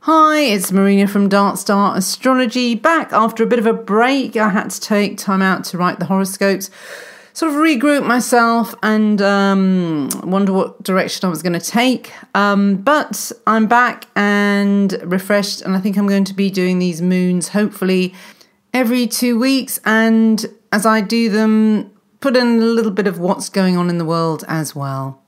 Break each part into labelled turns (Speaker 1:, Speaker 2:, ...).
Speaker 1: Hi, it's Marina from Darkstar Astrology, back after a bit of a break. I had to take time out to write the horoscopes, sort of regroup myself and wonder what direction I was going to take. But I'm back and refreshed, and I think I'm going to be doing these moons hopefully every 2 weeks. And as I do them, put in a little bit of what's going on in the world as well.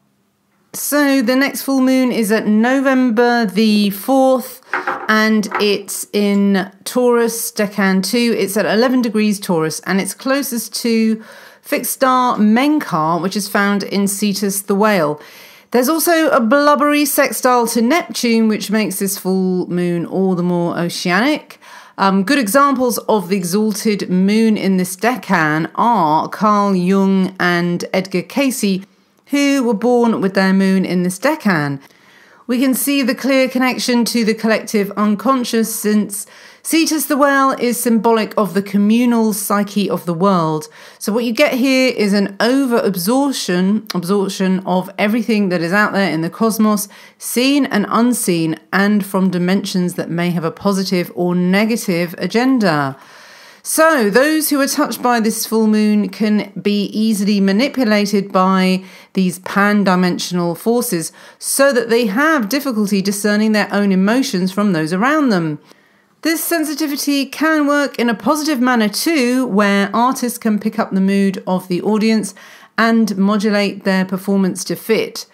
Speaker 1: So the next full moon is at November the 4th, and it's in Taurus, Decan 2. It's at 11 degrees Taurus, and it's closest to fixed star Menkar, which is found in Cetus the Whale. There's also a blubbery sextile to Neptune, which makes this full moon all the more oceanic. Good examples of the exalted moon in this decan are Carl Jung and Edgar Cayce, who were born with their moon in this decan. We can see the clear connection to the collective unconscious, since Cetus the Whale is symbolic of the communal psyche of the world. So what you get here is an absorption of everything that is out there in the cosmos, seen and unseen, and from dimensions that may have a positive or negative agenda. So those who are touched by this full moon can be easily manipulated by these pan-dimensional forces, so that they have difficulty discerning their own emotions from those around them. This sensitivity can work in a positive manner too, where artists can pick up the mood of the audience and modulate their performance to fit.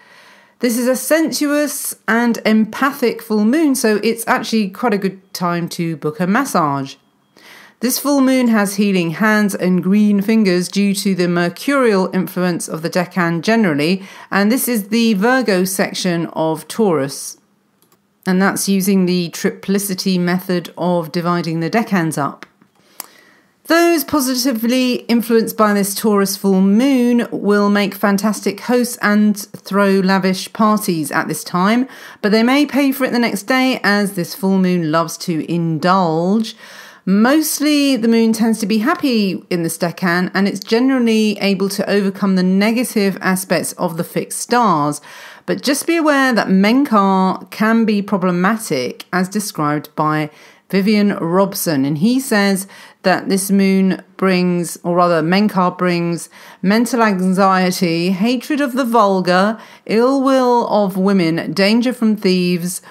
Speaker 1: This is a sensuous and empathic full moon, so it's actually quite a good time to book a massage. This full moon has healing hands and green fingers due to the mercurial influence of the decan generally, and this is the Virgo section of Taurus. And that's using the triplicity method of dividing the decans up. Those positively influenced by this Taurus full moon will make fantastic hosts and throw lavish parties at this time, but they may pay for it the next day, as this full moon loves to indulge. Mostly the moon tends to be happy in this decan, and it's generally able to overcome the negative aspects of the fixed stars. But just be aware that Menkar can be problematic, as described by Vivian Robson. And he says that this moon brings, or rather Menkar brings, mental anxiety, hatred of the vulgar, ill will of women, danger from thieves,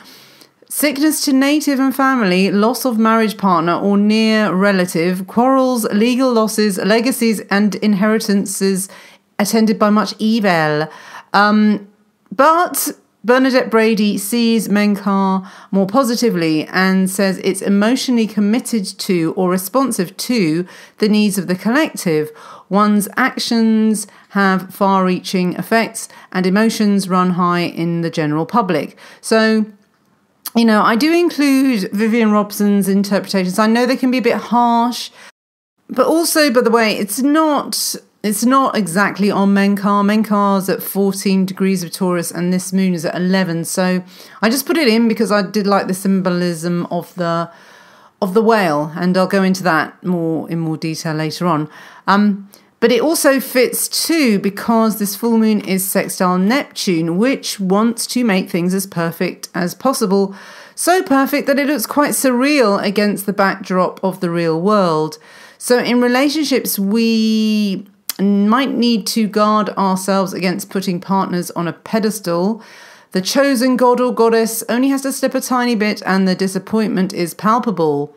Speaker 1: sickness to native and family, loss of marriage partner or near relative, quarrels, legal losses, legacies and inheritances attended by much evil. But Bernadette Brady sees Menkar more positively and says it's emotionally committed to or responsive to the needs of the collective. One's actions have far-reaching effects and emotions run high in the general public. So, you know, I do include Vivian Robson's interpretations. I know they can be a bit harsh, but also, by the way, it's not exactly on Menkar. Menkar's at 14 degrees of Taurus and this moon is at 11. So I just put it in because I did like the symbolism of the whale, and I'll go into that in more detail later on. But it also fits too because this full moon is sextile Neptune, which wants to make things as perfect as possible. So perfect that it looks quite surreal against the backdrop of the real world. So in relationships, we might need to guard ourselves against putting partners on a pedestal. The chosen god or goddess only has to slip a tiny bit and the disappointment is palpable.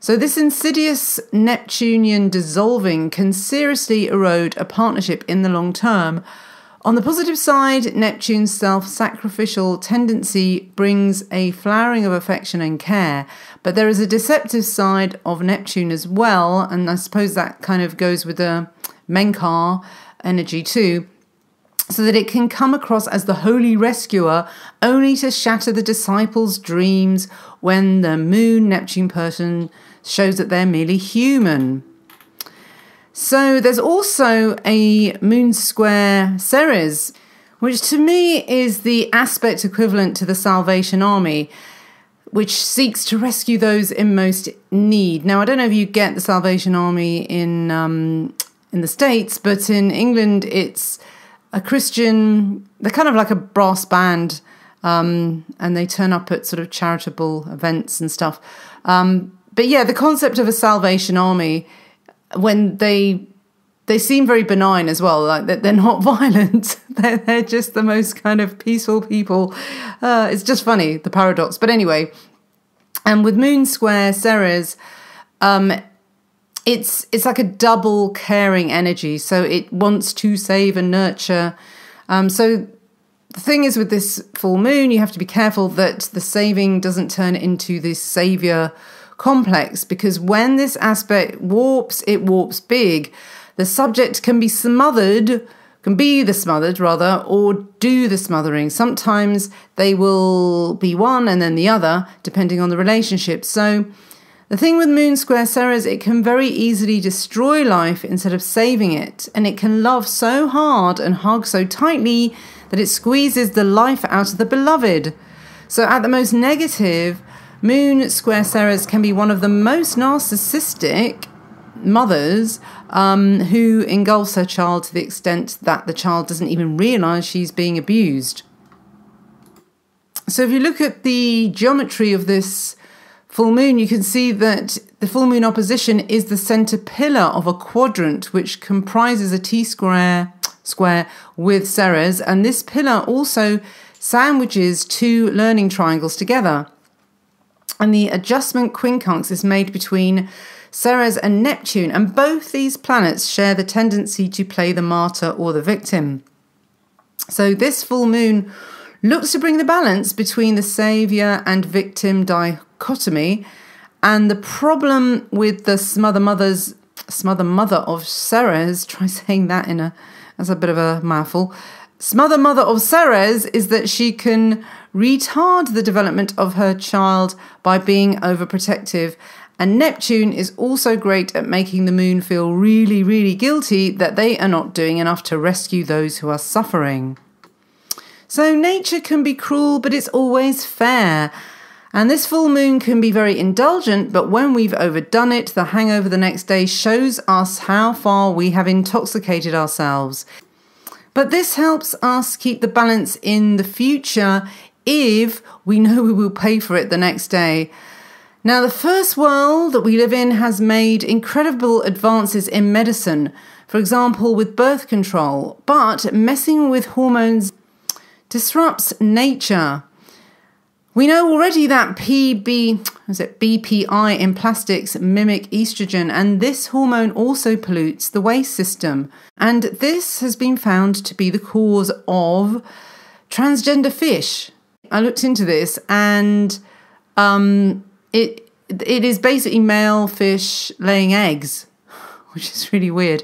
Speaker 1: So this insidious Neptunian dissolving can seriously erode a partnership in the long term. On the positive side, Neptune's self-sacrificial tendency brings a flowering of affection and care, but there is a deceptive side of Neptune as well, and I suppose that kind of goes with the Menkar energy too, so that it can come across as the holy rescuer, only to shatter the disciples' dreams when the moon-Neptune person shows that they're merely human. So there's also a moon square Ceres, which to me is the aspect equivalent to the Salvation Army, which seeks to rescue those in most need. Now, I don't know if you get the Salvation Army in the States, but in England it's a Christian, they're kind of like a brass band and they turn up at sort of charitable events and stuff. But yeah, the concept of a Salvation Army, when they seem very benign as well, like that they're not violent. They're just the most kind of peaceful people. It's just funny, the paradox. But anyway, and with Moon Square Ceres, it's like a double caring energy. So it wants to save and nurture. So the thing is, with this full moon, you have to be careful that the saving doesn't turn into this savior complex, because when this aspect warps, it warps big. The subject can be the smothered rather, or do the smothering. Sometimes they will be one and then the other, depending on the relationship. So the thing with Moon Square Ceres, it can very easily destroy life instead of saving it. And it can love so hard and hug so tightly that it squeezes the life out of the beloved. So at the most negative, Moon Square Ceres can be one of the most narcissistic mothers who engulfs her child to the extent that the child doesn't even realise she's being abused. So if you look at the geometry of this full moon, you can see that the full moon opposition is the centre pillar of a quadrant, which comprises a T-square with Ceres, and this pillar also sandwiches two learning triangles together. And the adjustment quincunx is made between Ceres and Neptune, and both these planets share the tendency to play the martyr or the victim. So this full moon looks to bring the balance between the saviour and victim dichotomy, and the problem with the smother mother of Ceres, try saying that that's a bit of a mouthful. Smother mother of Ceres is that she can retard the development of her child by being overprotective. And Neptune is also great at making the moon feel really, really guilty that they are not doing enough to rescue those who are suffering. So nature can be cruel, but it's always fair. And this full moon can be very indulgent, but when we've overdone it, the hangover the next day shows us how far we have intoxicated ourselves. But this helps us keep the balance in the future if we know we will pay for it the next day. Now, the first world that we live in has made incredible advances in medicine, for example, with birth control, but messing with hormones disrupts nature. We know already that BPI in plastics mimic estrogen, and this hormone also pollutes the waste system. And this has been found to be the cause of transgender fish. I looked into this, and it is basically male fish laying eggs, which is really weird.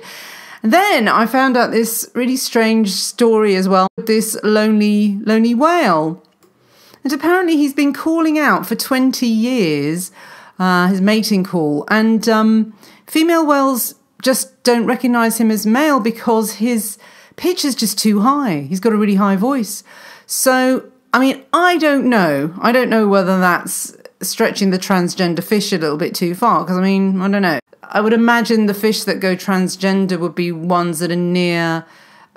Speaker 1: And then I found out this really strange story as well, this lonely whale. And apparently he's been calling out for 20 years, his mating call. And female whales just don't recognise him as male because his pitch is just too high. He's got a really high voice. So, I mean, I don't know. I don't know whether that's stretching the transgender fish a little bit too far. Because, I mean, I don't know. I would imagine the fish that go transgender would be ones that are near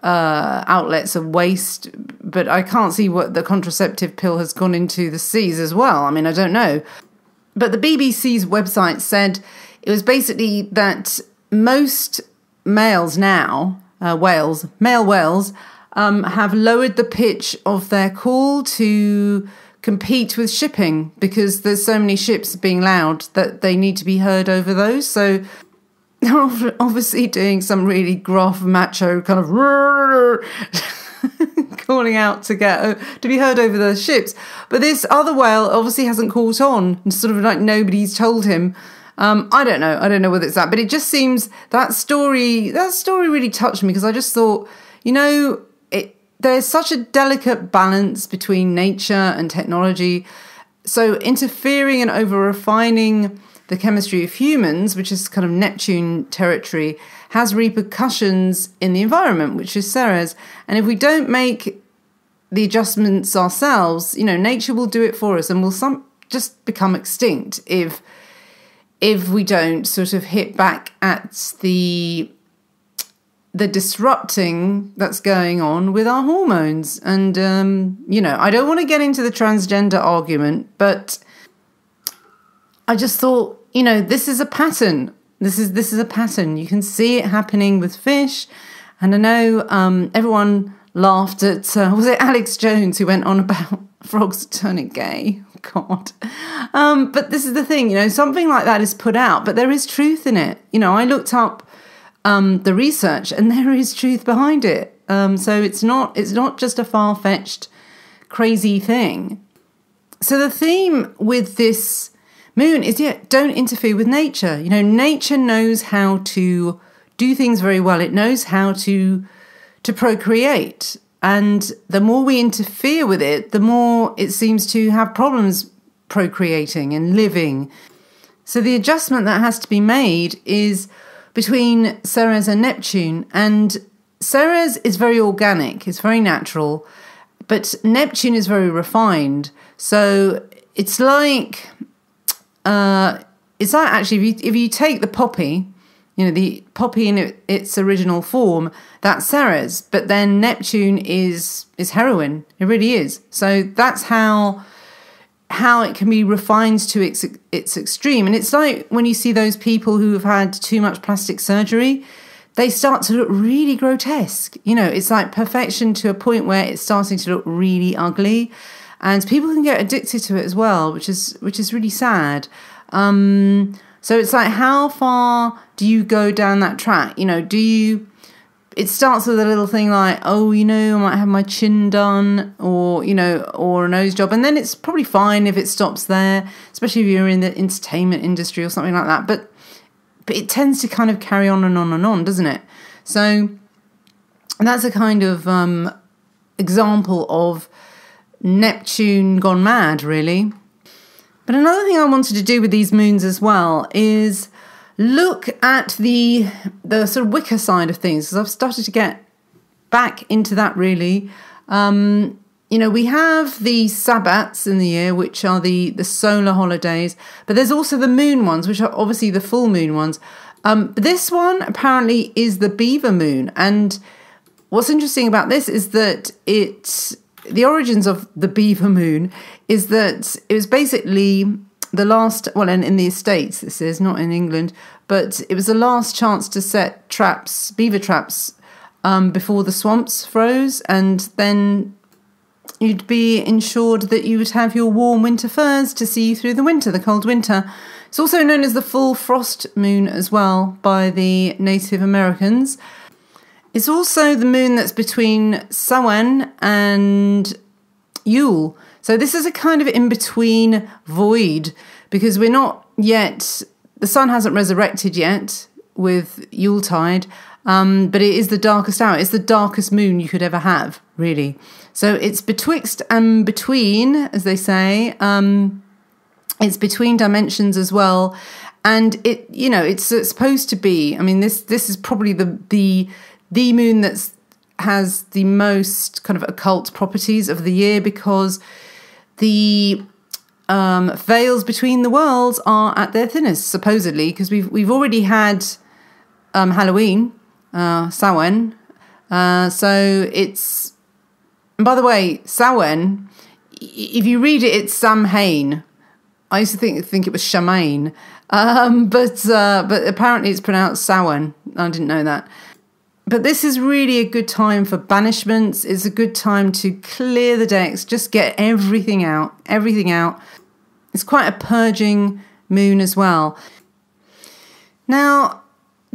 Speaker 1: outlets of waste, but I can't see what the contraceptive pill has gone into the seas as well. I mean, I don't know. But the BBC's website said it was basically that most males now, male whales, have lowered the pitch of their call to compete with shipping because there's so many ships being loud that they need to be heard over those. So they're obviously doing some really gruff, macho kind of calling out to be heard over the ships. But this other whale obviously hasn't caught on, and sort of like nobody's told him. I don't know whether it's that, but it just seems that story really touched me because I just thought, there's such a delicate balance between nature and technology. So interfering and over-refining the chemistry of humans, which is kind of Neptune territory, has repercussions in the environment, which is Ceres. And if we don't make the adjustments ourselves, nature will do it for us, and we'll just become extinct if we don't sort of hit back at the the disrupting that's going on with our hormones. And, I don't want to get into the transgender argument, but I just thought, this is a pattern. This is a pattern. You can see it happening with fish. And I know everyone laughed at, was it Alex Jones who went on about frogs turning gay? God. But this is the thing, something like that is put out, but there is truth in it. I looked up the research and there is truth behind it. So it's not just a far-fetched, crazy thing. So the theme with this moon is, don't interfere with nature. Nature knows how to do things very well. It knows how to procreate. And the more we interfere with it, the more it seems to have problems procreating and living. So the adjustment that has to be made is between Ceres and Neptune. And Ceres is very organic, it's very natural, but Neptune is very refined. So it's like actually if you take the poppy, the poppy in its original form, that's Ceres, but then Neptune is heroin. It really is. So that's how it can be refined to its extreme. And it's like when you see those people who have had too much plastic surgery, they start to look really grotesque. It's like perfection to a point where it's starting to look really ugly. And people can get addicted to it as well, which is really sad. So it's like, how far do you go down that track? It starts with a little thing like, I might have my chin done or a nose job. And then it's probably fine if it stops there, especially if you're in the entertainment industry or something like that. But it tends to kind of carry on and on and on, doesn't it? So that's a kind of example of Neptune gone mad, really. But another thing I wanted to do with these moons as well is look at the sort of Wicca side of things, because I've started to get back into that, really. We have the Sabbats in the year, which are the solar holidays, but there's also the moon ones, which are obviously the full moon ones. But this one apparently is the beaver moon. And what's interesting about this is that the origins of the beaver moon is that it was basically the last, in the States, this is not in England, but it was the last chance to set beaver traps, before the swamps froze, and then you'd be ensured that you would have your warm winter furs to see you through the cold winter. It's also known as the full frost moon as well by the Native Americans. It's also the moon that's between Samhain and Yule. So this is a kind of in-between void, because we're not yet, the sun hasn't resurrected yet with Yuletide, but it is the darkest hour. It's the darkest moon you could ever have, really. So it's betwixt and between, as they say. It's between dimensions as well. And it's supposed to be, this is probably the moon that has the most kind of occult properties of the year, because the veils between the worlds are at their thinnest, supposedly, because we've already had Halloween, Samhain. So it's, and by the way, Samhain, if you read it, it's Samhain. I used to think it was Shamain, but apparently it's pronounced Samhain. I didn't know that. But this is really a good time for banishments. It's a good time to clear the decks, just get everything out. It's quite a purging moon as well. Now,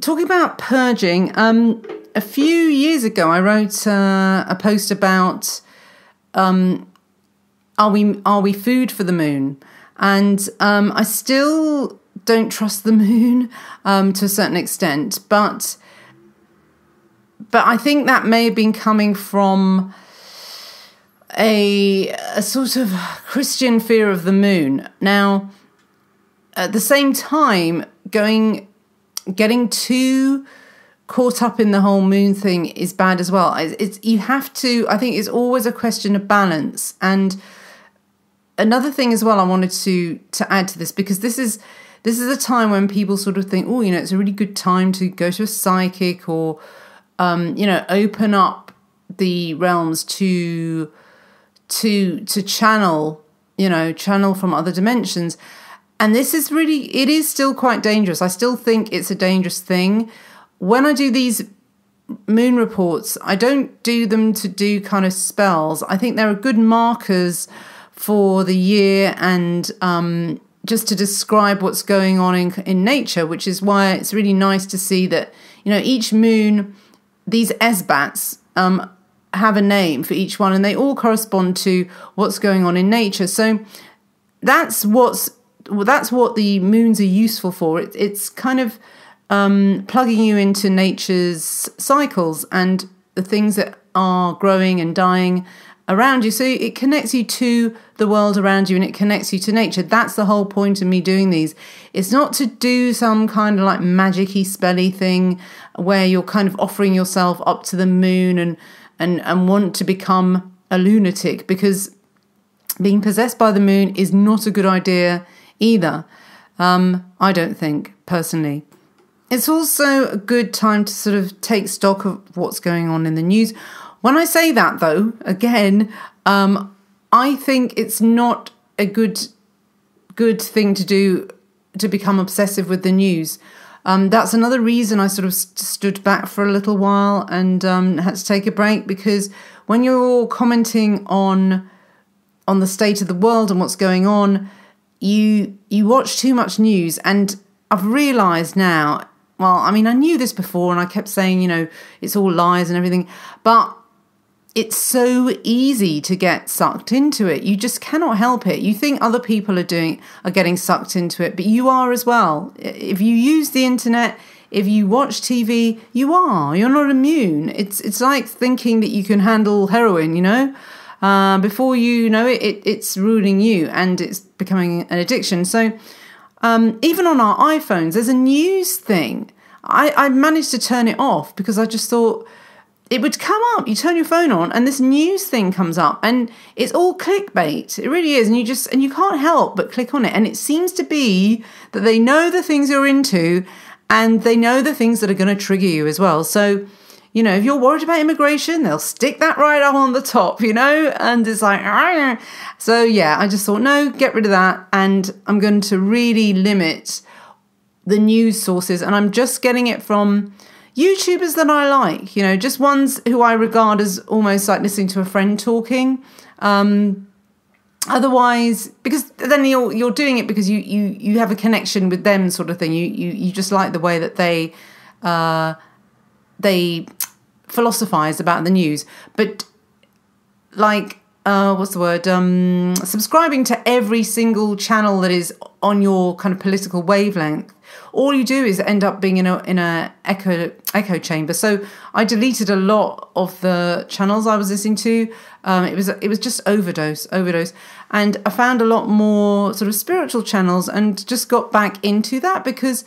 Speaker 1: talking about purging, a few years ago I wrote a post about are we food for the moon? And I still don't trust the moon to a certain extent, but I think that may have been coming from a sort of Christian fear of the moon. Now, at the same time, getting too caught up in the whole moon thing is bad as well. You have to, I think it's always a question of balance. And another thing as well I wanted to add to this, because this is a time when people sort of think, it's a really good time to go to a psychic or open up the realms to channel from other dimensions. And this is really, it is still quite dangerous. I still think it's a dangerous thing. When I do these moon reports, I don't do them to do kind of spells. I think there are good markers for the year and just to describe what's going on in nature, which is why it's really nice to see that, each moon, these SBATs have a name for each one, and they all correspond to what's going on in nature. So that's what the moons are useful for. It's kind of plugging you into nature's cycles and the things that are growing and dying around you. So it connects you to the world around you and it connects you to nature. That's the whole point of me doing these. It's not to do some kind of like magic-y, spelly thing where you're kind of offering yourself up to the moon and want to become a lunatic, because being possessed by the moon is not a good idea either. I don't think, personally. It's also a good time to sort of take stock of what's going on in the news. When I say that, though, again, I think it's not a good thing to do to become obsessive with the news. That's another reason I sort of stood back for a little while and had to take a break, because when you're commenting on the state of the world and what's going on, you watch too much news. And I've realised now, well, I mean, I knew this before and I kept saying, it's all lies and everything, but it's so easy to get sucked into it. You just cannot help it. You think other people are getting sucked into it, but you are as well. If you use the internet, if you watch TV, you're not immune. It's like thinking that you can handle heroin, before you know it, it's ruining you and it's becoming an addiction. So even on our iPhones, there's a news thing. I managed to turn it off because I just thought it would come up. You turn your phone on and this news thing comes up and it's all clickbait. It really is. And you can't help but click on it. And it seems to be that they know the things you're into and they know the things that are going to trigger you as well. So, if you're worried about immigration, they'll stick that right up on the top, and it's like, argh. So yeah, I just thought, no, get rid of that. And I'm going to really limit the news sources. And I'm just getting it from YouTubers that I like, just ones who I regard as almost like listening to a friend talking. Otherwise, because then you're doing it because you have a connection with them, sort of thing. You just like the way that they philosophize about the news. But like, what's the word? Subscribing to every single channel that is on your kind of political wavelength, all you do is end up being in a echo chamber. So I deleted a lot of the channels I was listening to. It was just overdose, and I found a lot more sort of spiritual channels and just got back into that because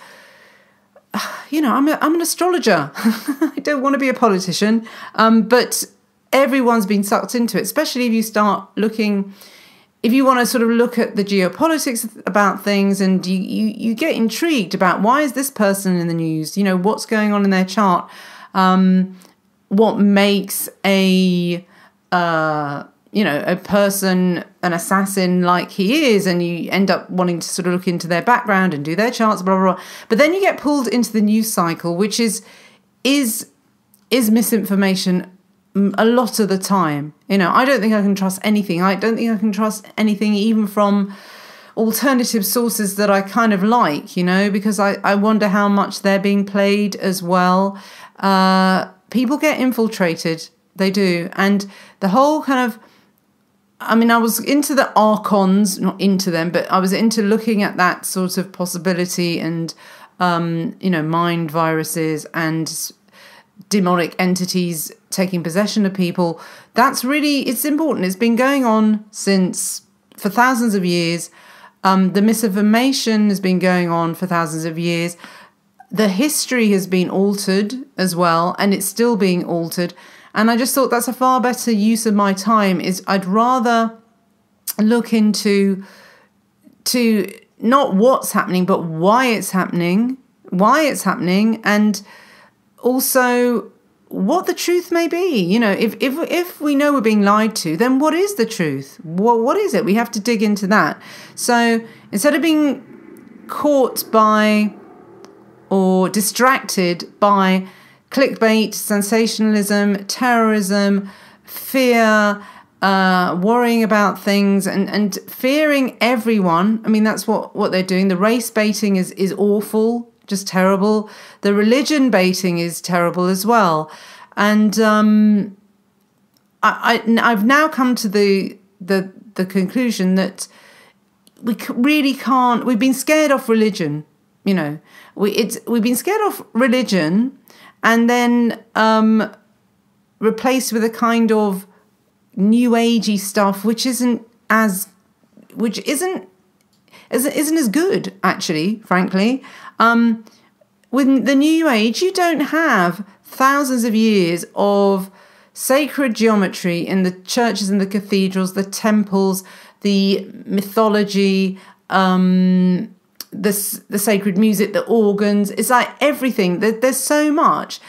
Speaker 1: I'm an astrologer. I don't want to be a politician, but everyone's been sucked into it, especially if you start looking. If you want to sort of look at the geopolitics about things and you get intrigued about why is this person in the news, what's going on in their chart, what makes a person an assassin like he is, and you end up wanting to sort of look into their background and do their charts, blah, blah, blah. But then you get pulled into the news cycle, which is misinformation a lot of the time. I don't think I can trust anything. I don't think I can trust anything even from alternative sources that I kind of like, because I wonder how much they're being played as well. People get infiltrated. They do. And the whole kind of, I was into the archons, not into them, but I was into looking at that sort of possibility and, mind viruses and demonic entities taking possession of people. It's important. It's been going on for thousands of years. The misinformation has been going on for thousands of years. The history has been altered as well, and it's still being altered. And I just thought that's a far better use of my time. I'd rather look into not what's happening, but why it's happening, and also what the truth may be. You know, if we know we're being lied to, then what is the truth? What is it? We have to dig into that. So instead of being caught by or distracted by clickbait, sensationalism, terrorism, fear, worrying about things and fearing everyone. I mean, that's what they're doing. The race baiting is awful, just terrible. The religion baiting is terrible as well. And I've now come to the conclusion that we really can't. We've been scared off religion. You know, we've been scared off religion, and then replaced with a kind of new agey stuff, which isn't as good, actually, frankly. With the new age, you don't have thousands of years of sacred geometry in the churches and the cathedrals, the temples, the mythology, the sacred music, the organs. It's like everything. There's so much.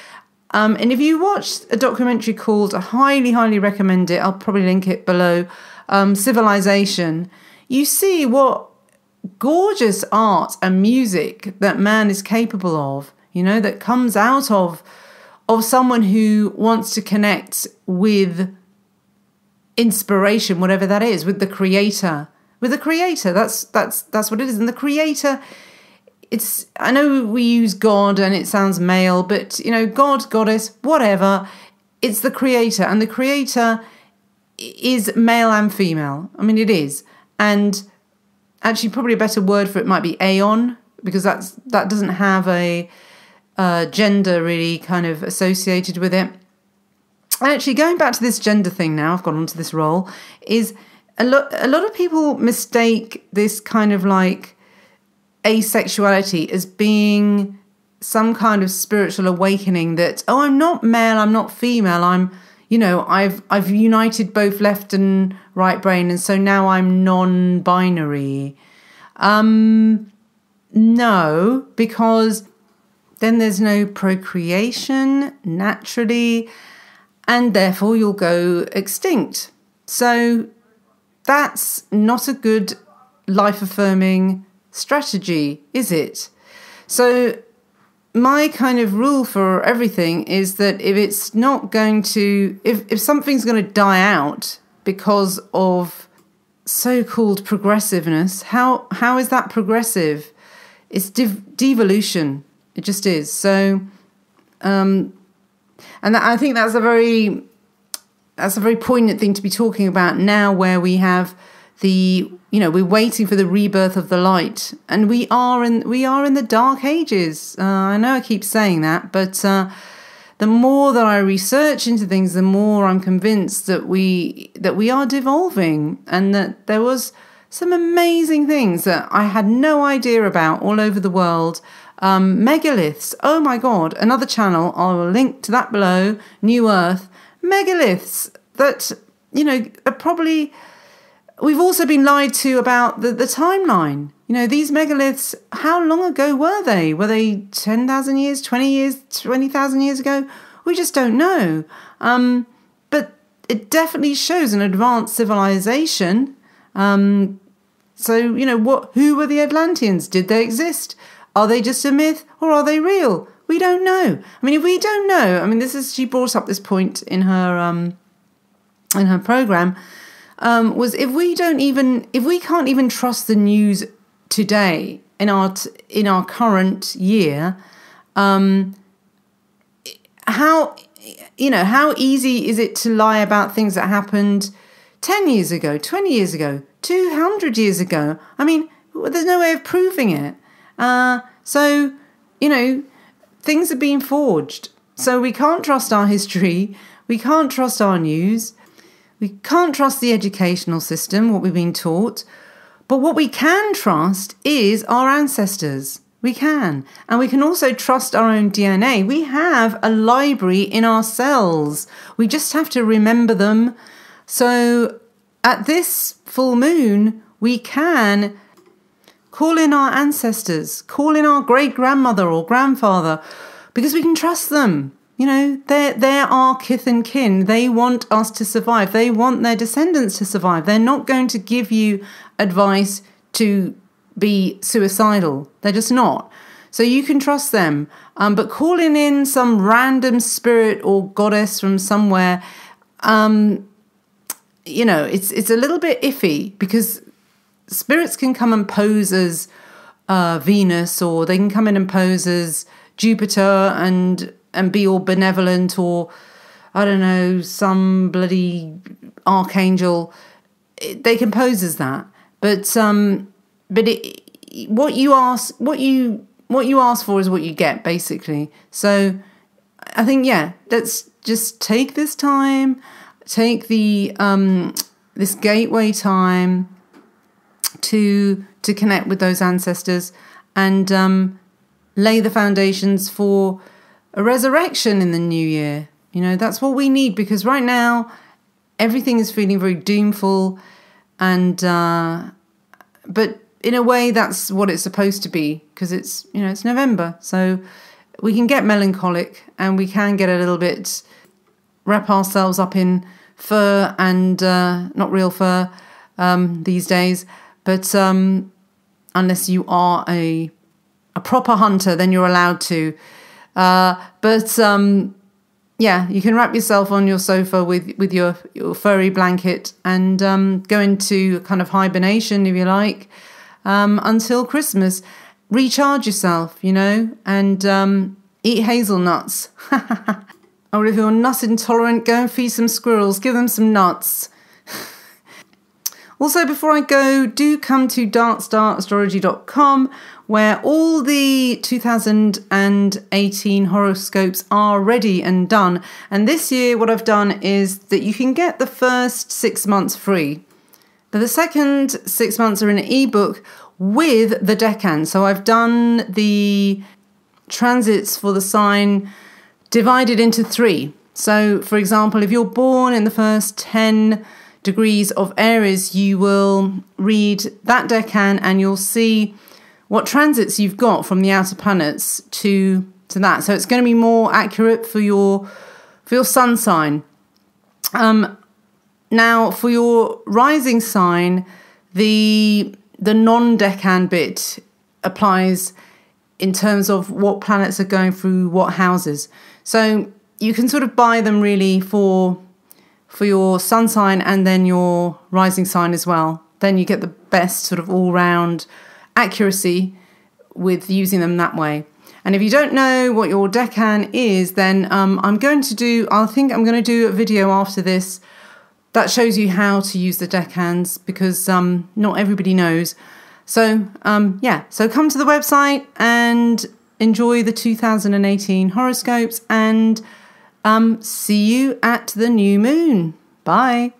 Speaker 1: And if you watch a documentary called, I highly, highly recommend it, I'll probably link it below, Civilization, you see what gorgeous art and music that man is capable of, you know, that comes out of someone who wants to connect with inspiration, whatever that is, with the creator. With the creator, that's what it is. And the creator, I know we use God and it sounds male, but, you know, God, goddess, whatever, it's the creator. And the creator is male and female. I mean, it is. And actually, probably a better word for it might be aeon, because that doesn't have a gender really kind of associated with it. And actually, going back to this gender thing now, I've got onto this role, is a lot of people mistake this kind of like asexuality as being some kind of spiritual awakening that, oh, I'm not male, I'm not female, I'm, you know, I've united both left and right brain, and so now I'm non-binary. No, because then there's no procreation naturally, and therefore you'll go extinct. So that's not a good life-affirming strategy, is it? So my kind of rule for everything is that if it's not going to, if something's going to die out because of so-called progressiveness, how is that progressive? It's devolution. It just is. So, and I think that's a very poignant thing to be talking about now, where we have we're waiting for the rebirth of the light, and we are in the dark ages. I know I keep saying that, but the more that I research into things, the more I'm convinced that we are devolving, and that there was some amazing things that I had no idea about all over the world. Megaliths. Oh my God! Another channel. I will link to that below. New Earth. Megaliths that, you know, are probably. We've also been lied to about the timeline. You know, these megaliths, how long ago were they? Were they 10,000 years, 20 years, 20,000 years ago? We just don't know. But it definitely shows an advanced civilization. So, you know, who were the Atlanteans? Did they exist? Are they just a myth, or are they real? We don't know. I mean, if we don't know, she brought up this point in her program, was if we can't even trust the news today in our current year, how easy is it to lie about things that happened 10 years ago, 20 years ago, 200 years ago? I mean, there's no way of proving it. So, you know, things are being forged. So we can't trust our history. We can't trust our news. We can't trust the educational system, what we've been taught. But what we can trust is our ancestors. We can. And we can also trust our own DNA. We have a library in our cells. We just have to remember them. So at this full moon, we can call in our ancestors, call in our great-grandmother or grandfather, because we can trust them. they're our kith and kin. They want us to survive. They want their descendants to survive. They're not going to give you advice to be suicidal. They're just not. So you can trust them. But calling in some random spirit or goddess from somewhere, it's a little bit iffy, because spirits can come and pose as Venus, or they can come in and pose as Jupiter and be all benevolent, or I don't know, some bloody archangel. They can pose as that, but what you ask for is what you get, basically. So I think, let's just take this time, take the this gateway time to connect with those ancestors, and lay the foundations for a resurrection in the new year. That's what we need, because right now everything is feeling very doomful, and but in a way that's what it's supposed to be, because it's November, so we can get melancholic, and we can get a little bit, wrap ourselves up in fur, and not real fur these days, but unless you are a proper hunter, then you're allowed to. You can wrap yourself on your sofa with your furry blanket, and go into kind of hibernation, if you like, until Christmas. Recharge yourself, and eat hazelnuts. Or if you're nut intolerant, go and feed some squirrels. Give them some nuts. Also, before I go, do come to darkstarastrology.com, where all the 2018 horoscopes are ready and done. And this year, what I've done is that you can get the first 6 months free, but the second 6 months are in an ebook with the decan. So I've done the transits for the sign divided into 3. So, for example, if you're born in the first 10 degrees of Aries, you will read that decan, and you'll see what transits you've got from the outer planets to that. So it's going to be more accurate for your sun sign. Now, for your rising sign, the non-decan bit applies in terms of what planets are going through what houses. So you can sort of buy them really for your sun sign and then your rising sign as well. Then you get the best sort of all-round accuracy with using them that way. And if you don't know what your decan is, then I'm going to do a video after this that shows you how to use the decans, because not everybody knows. So so come to the website and enjoy the 2018 horoscopes, and see you at the new moon. Bye.